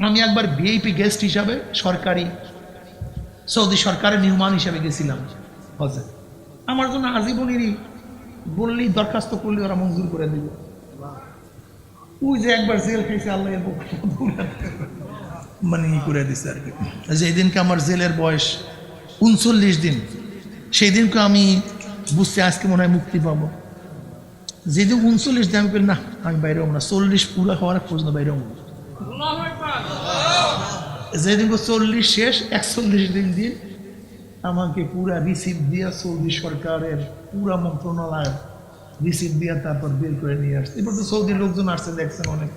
আমি একবার VIP guest হিসাবে সরকারি সৌদি সরকারের মেহমান হিসাবে গেছিলাম হজে। আমার জন্য আজীবনেরই বললেই দরখাস্ত করলে ওরা মঞ্জুর করে দিবে। ওই যে একবার জেল খাইছে আল্লাহ মানে ই করে দিচ্ছে আর কি। যেদিনকে আমার জেলের বয়স 39 দিন, সেই দিনকে আমি বুঝছি আজকে মনে হয় মুক্তি পাবো। যেদিন 39 দিন আমি বলি না আমি বাইরে হবো না, 40 পুরো হওয়ার পর্যন্ত বাইরে হবো না। যেদিন 40 শেষ 41 দিন আমাকে পুরা রিসিভ দিয়া সৌদি সরকারের পুরা মন্ত্রণালয় রিসিভ দিয়া তারপর বের করে নিয়ে আসছে। এবার তো সৌদির লোকজন আসছে দেখছেন অনেক।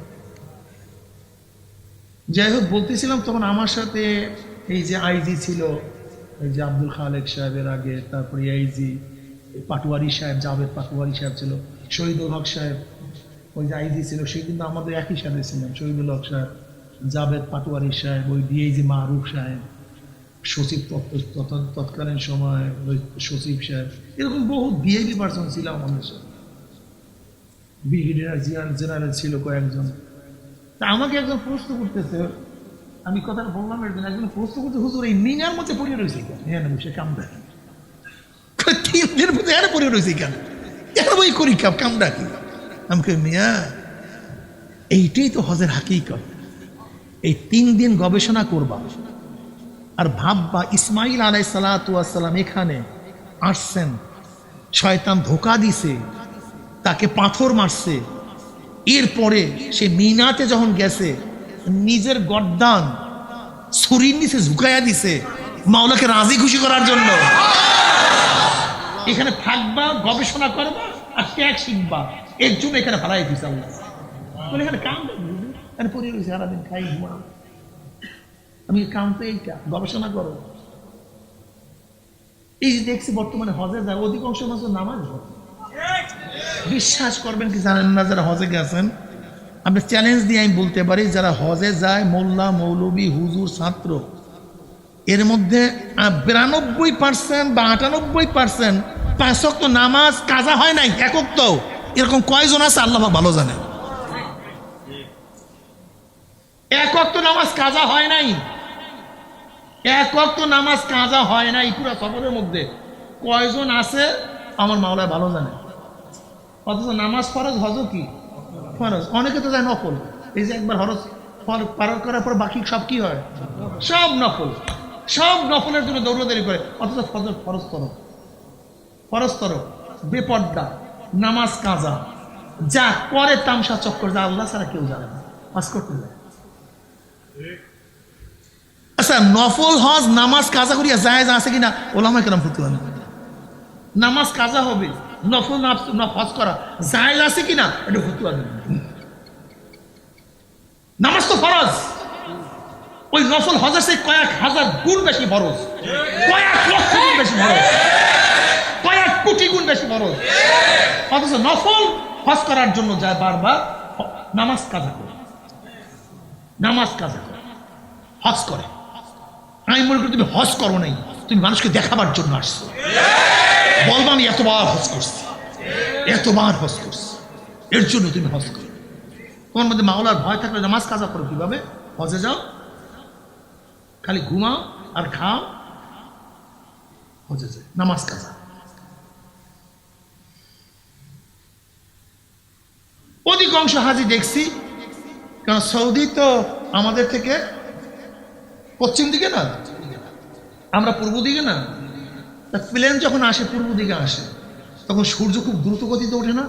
যাই হোক বলতেছিলাম, তখন আমার সাথে এই যে আইজি ছিল, এই যে আব্দুল খালেক সাহেবের আগে, তারপরে আইজি পাটোয়ারি সাহেব, জাভেদ পাটোয়ারি সাহেব ছিল, শহীদুল হক সাহেব ওই যে আইজি ছিল, সে কিন্তু আমাদের একই সাথে ছিলাম। শহীদুল হক সাহেব, জাভেদ পাটোয়ারি সাহেব, ওই ডিআইজি মারুফ সাহেব, সচিব তৎকালীন সময় ওই সচিব সাহেব, এরকম বহু ভিআইপি পার্সন ছিলাম আমাদের সাথে। ব্রিগেডিয়ার জেনারেল ছিল কয়েকজন। তা আমাকে একজন প্রশ্ন করতেছে, আমি কথাটা বললাম একজন, একজন প্রশ্ন করতে, হুজুর এই মিনার মধ্যে পড়ে রয়েছে কেন? হ্যাঁ না বসে কামটা 3 দিনের মধ্যে এর পড়ে রয়েছে কেন? এর বই করি কামটা কি? আমাকে মিয়া এইটাই তো হজের হাকিকত। এই 3 দিন গবেষণা করবা আর ভাববা ইসমাইল আলাইহিস সালাতু ওয়াস সালাম এখানে আসছেন, শয়তান ধোঁকা দিছে, তাকে পাথর মারছে, এরপরে সে মিনাতে যখন গেছে নিজের গর্দান ছুরির নিচে ঝুঁকাইয়া দিছে মাওলাকে রাজি খুশি করার জন্য। এখানে থাকবা, গবেষণা করবা আর ত্যাগ শিখবা, এর জন্য এখানে ভাড়াই দিছে আল্লাহ। বলে এখানে কাম এখানে পড়ে রয়েছে সারাদিন খাই ঘুমা। আমি কাম তো এইটা, গবেষণা করো। এই যে দেখছি বর্তমানে হজে যায় অধিকাংশ মানুষ নামাজ পড়ে। বিশ্বাস করবেন কি জানেন না, যারা হজে গেছেন, আপনি চ্যালেঞ্জ দিয়ে আমি বলতে পারি, যারা হজে যায় মোল্লা মৌলবী হুজুর ছাত্র, এর মধ্যে 92% বা 98% 5 ওয়াক্ত নামাজ কাজা হয় নাই, একক তো এরকম কয়জন আছে আল্লাহ ভালো জানে। 1 ওয়াক্ত নামাজ কাজা হয় নাই, 1 ওয়াক্ত নামাজ কাজা হয় নাই পুরো সফরের মধ্যে কয়জন আছে আমার মাওলা ভালো জানে। অথচ নামাজ ফরজ, হজ কি ফরজ। অনেকে তো যায় নফল। এই যে একবার হরজ পার করার পর বাকি সব কি হয়? সব নফল, সব নফলের জন্য দৌড়াদৌড়ি করে। অথচ ফজর ফরজ তরফ, ফরজ তরফ, বেপর্দা, নামাজ কাজা, যা করে তামসা চক্কর, যা আল্লাহ ছাড়া কেউ জানে না, হজ করতে যায়। আচ্ছা, নফল হজ নামাজ কাজা করিয়া জায়েজ আছে কিনা ওলামায়ে কেরাম ফতোয়া দেন। নামাজ কাজা হবে, নফল হজ করা জায়েজ আছে কিনা এটা ফতোয়া দেন। নামাজ তো ফরজ, ওই নফল হজের চেয়ে কয়েক হাজার গুণ বেশি ফরজ, কয়েক লক্ষ গুণ বেশি ফরজ, কয়েক কোটি গুণ বেশি ফরজ। অথচ নফল হজ করার জন্য যায় বারবার নামাজ কাজা করে, নামাজ কাজা করে, হজ করে। আমি মনে করি তুমি হজ করো নাই, তুমি মানুষকে দেখাবার জন্য আসছো। বলবো আমি এতবার হজ করছি, এতবার হজ করছি, এর জন্য তুমি হজ করো। তোমার মধ্যে মাওলার ভয় থাকলে নামাজ কাজা করো কিভাবে? হজে যাও, খালি ঘুমাও আর খাও, হজে যায় নামাজ কাজা। অধিকাংশ হাজি দেখছি, কারণ সৌদি তো আমাদের থেকে পশ্চিম দিকে না, আমরা পূর্ব দিকে না। তা প্লেন যখন আসে পূর্ব দিকে আসে, তখন সূর্য খুব দ্রুত গতিতে ওঠে না?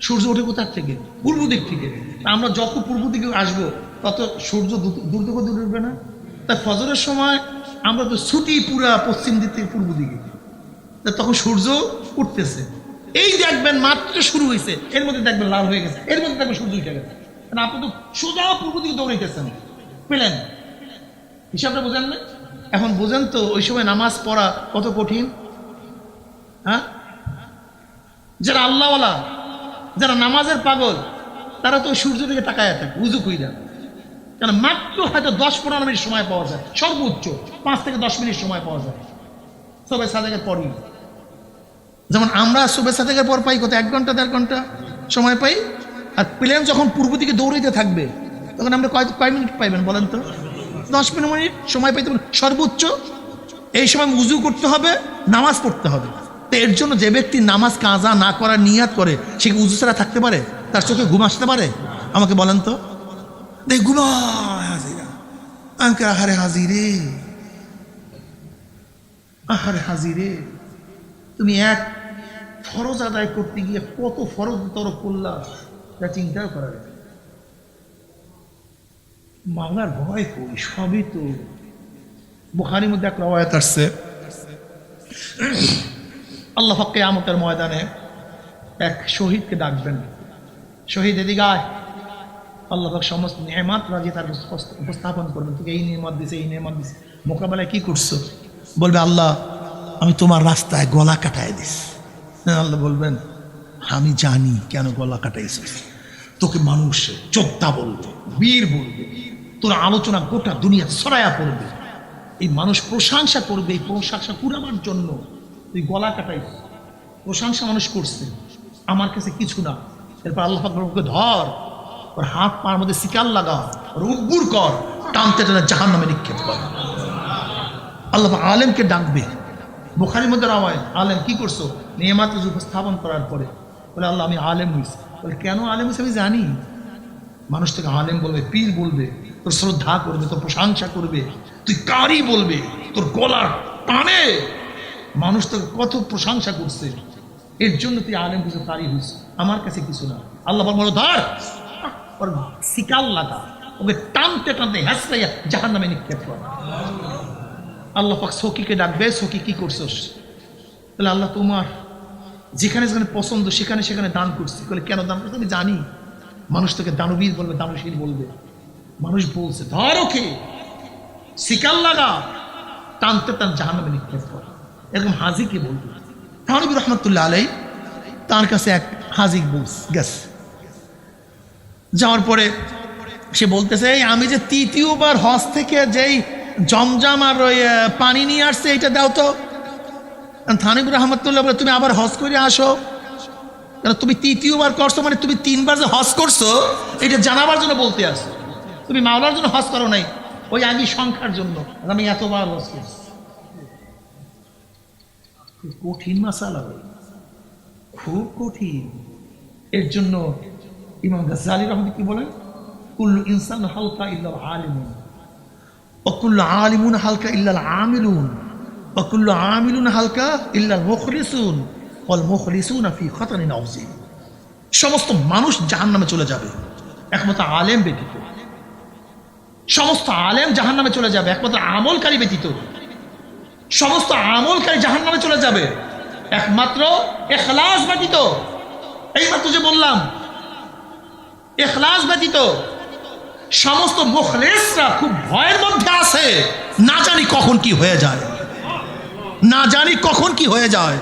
সূর্য ওঠে কোথার থেকে? পূর্ব দিক থেকে। আমরা যত পূর্ব দিকে আসবো তত সূর্য দ্রুত গতিতে উঠবে না? তাই ফজরের সময় আমরা তো ছুটি পুরা পশ্চিম দিক থেকে পূর্ব দিকে, তখন সূর্য উঠতেছে। এই দেখবেন মাত্র শুরু হয়েছে, এর মধ্যে দেখবেন লাল হয়ে গেছে, এর মধ্যে দেখবেন সূর্য উঠে গেছে। আপনি তো সোজা পূর্ব দিকে দৌড়াইতেছেন প্লেন, হিসাবটা বোঝেন না? এখন বোঝেন তো ওই সময় নামাজ পড়া কত কঠিন। হ্যাঁ, যারা আল্লাহওয়ালা, যারা নামাজের পাগল, তারা তো সূর্য দিকে তাকায় থাকে উজু কইরা। কারণ মাত্র হয়তো 10-15 মিনিট সময় পাওয়া যায়, সর্বোচ্চ 5 থেকে 10 মিনিট সময় পাওয়া যায় সবাই সাদেকের পরই। যেমন আমরা সুবে সাদেকের পর পাই কত, 1 ঘন্টা 1.5 ঘন্টা সময় পাই। আর প্লেন যখন পূর্ব দিকে দৌড়াইতে থাকবে তখন আমরা কয় মিনিট পাইবেন বলেন তো? 10 মিনিট সময় পাইতে সর্বোচ্চ। এই সময় উজু করতে হবে, নামাজ পড়তে হবে। তো এর জন্য যে ব্যক্তি নামাজ কাজা না করার নিয়াত করে, সে কি উজু ছাড়া থাকতে পারে? তার চোখে ঘুম আসতে পারে? আমাকে বলেন তো। দেখ ঘুমায় হাজিরা, আঙ্কে আহারে হাজিরে, আহারে হাজিরে। তুমি এক ফরজ আদায় করতে গিয়ে কত ফরজ তরফ করলা, তা চিন্তাও করা যায়। মাওলার ভয় কই, সবই তো। বুখারীর মধ্যে এক রওয়ায়াত আসছে, আল্লাহ পাক কিয়ামতের ময়দানে এক শহীদকে ডাকবেন। শহীদ এদিকে আয়। আল্লাহ পাক সমস্ত নেয়ামত রাজি তার উপস্থাপন করবেন। তোকে এই নেয়ামত দিছে, এই নেয়ামত দিছে। মোকাবেলায় কি করছো? বলবে আল্লাহ আমি তোমার রাস্তায় গলা কাটায় দিস। আল্লাহ বলবেন আমি জানি কেন গলা কাটাইছিস। তোকে মানুষ যোদ্ধা বলবে, বীর বলবে, তোর আলোচনা গোটা দুনিয়া ছড়ায়া পড়বে। এই মানুষ প্রশংসা করবে, এই প্রশংসা কুড়াবার জন্য তুই গলা কাটাইস। প্রশংসা মানুষ করছে, আমার কাছে কিছু না। এরপর আল্লাহ পাক ওকে ধর, ওর হাত পার মধ্যে শিকাল লাগা, ওর উদ্বুর কর, টানতে টানে জাহান্নামে নিক্ষেপ কর। আল্লাহ পাক আলেমকে ডাকবে। বুখারীর মধ্যে রাওয়ায়াত, আলেম কি করছো? নেয়ামত উপস্থাপন করার পরে বলে আল্লাহ আমি আলেম হইছি। বলে কেন আলেম হইছে? আমি জানি। মানুষ থেকে আলেম বলবে, পীর বলবে, তোর শ্রদ্ধা করবে, তোর প্রশংসা করবে, তুই কারি বলবে, তোর গলার টানে মানুষ তোকে কত প্রশংসা করছে, এর জন্য তুই আলেম কিছু কারি হইস। আমার কাছে কিছু না। আল্লাহ বলো ধর, ওর শিকাল লাগা, ওকে টানতে টানতে হ্যাঁচড়াইয়া জাহান্নামে নিক্ষেপ কর। আল্লাহ পাক সখীকে ডাকবে, সখী কি করছস? বলে আল্লাহ তোমার যেখানে যেখানে পছন্দ সেখানে সেখানে দান করছি। বলে কেন দান করছি? আমি জানি। মানুষ তোকে দানবীর বলবে, দানশীল বলবে। মানুষ বলছে ধর ওকে, শিকাল লাগা, টানতে টান জাহান্নামে নিক্ষেপ কর। এরকম হাজিকে বলবে। থানবী রহমতুল্লাহ আলাই তার কাছে এক হাজিক গেছে। যাওয়ার পরে সে বলতেছে আমি যে তৃতীয়বার হজ থেকে যেই জমজম আর ওই পানি নিয়ে আসছে এটা দাও তো। থানবী রহমতুল্লাহ বলে তুমি আবার হজ করে আসো, কারণ তুমি তৃতীয়বার করছো, মানে তুমি 3বার যে হজ করছো এটা জানাবার জন্য বলতে আসো। তুমি মাওলার জন্য হজ করো নাই, ওই আগের সংখ্যার জন্য। আমি এতবার হজ করছি। কঠিন মাসালা, খুব কঠিন। এর জন্য ইমাম গাজ্জালী রহমতুল্লাহ কি বলেন, কুল্লু ইনসান হালকা ইল্লাল আলিমুন, ওয়া কুল্লু আলিমুন হালকা ইল্লাল আমিলুন, ওয়া কুল্লু আমিলুন হালকা ইল্লাল মুখলিসুন, ওয়াল মুখলিসুনা ফি খাতারিন আযীম। সমস্ত মানুষ জাহান্নামে চলে যাবে একমাত্র আলেম ব্যতীত। সমস্ত আলেম জাহান্নামে চলে যাবে একমাত্র আমলকারী ব্যতীত। সমস্ত আমলকারী জাহান্নামে চলে যাবে একমাত্র ইখলাস ব্যতীত। এইমাত্র যে বললাম ইখলাস ব্যতীত। সমস্ত মুখলিসরা খুব ভয়ের মধ্যে আছে, না জানি কখন কি হয়ে যায়, না জানি কখন কি হয়ে যায়।